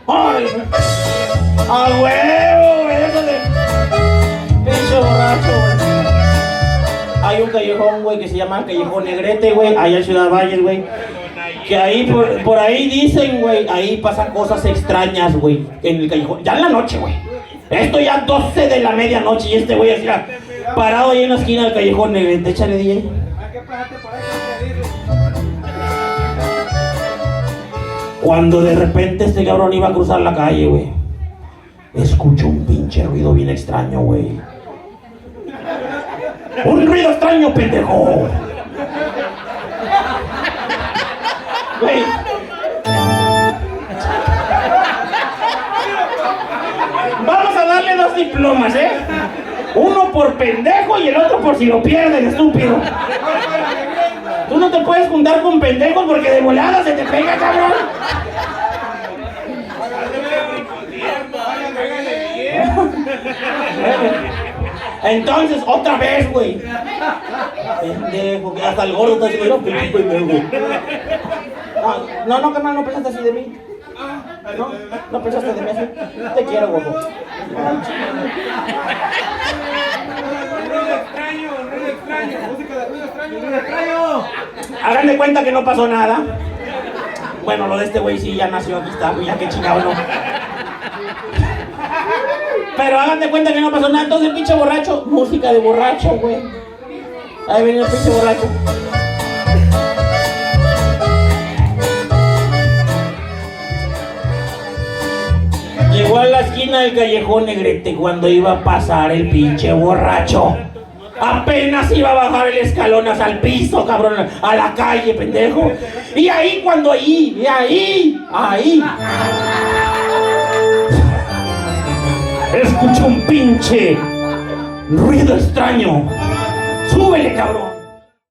¡Ay! ¡A huevo, güey! Déjale. Pinche borracho, güey. Hay un callejón, güey, que se llama Callejón Negrete, güey, allá en Ciudad Valles, güey. Que ahí, por ahí dicen, güey, ahí pasan cosas extrañas, güey, en el callejón. Ya en la noche, güey. Esto ya 12 de la medianoche y este güey así, parado ahí en la esquina del Callejón Negrete. Échale, DJ. Cuando de repente este cabrón iba a cruzar la calle, güey, escucho un pinche ruido bien extraño, güey. ¡Un ruido extraño, pendejo! Güey. Vamos a darle 2 diplomas, ¿eh? Uno por pendejo y el otro por si lo pierden, estúpido. Tú no te puedes juntar con pendejos porque de volada se te pega, cabrón. Entonces, otra vez, güey. Pendejo, que hasta el gordo está haciendo pendejo. No, carnal, no pensaste así de mí. No pensaste de mí así. Te quiero, gordo. Ruido extraño, música de ruido extraño. Hagan de cuenta que no pasó nada. Bueno, lo de este güey sí ya nació, aquí está, güey, ya que chingado no. Pero hagan de cuenta que no pasó nada. Entonces el pinche borracho, música de borracho, güey. Ahí viene el pinche borracho. Llegó a la esquina del Callejón Negrete cuando iba a pasar el pinche borracho. Apenas iba a bajar el escalón hasta el piso, cabrón, a la calle, pendejo. Y ahí cuando ahí. Escucho un pinche ruido extraño. Súbele, cabrón.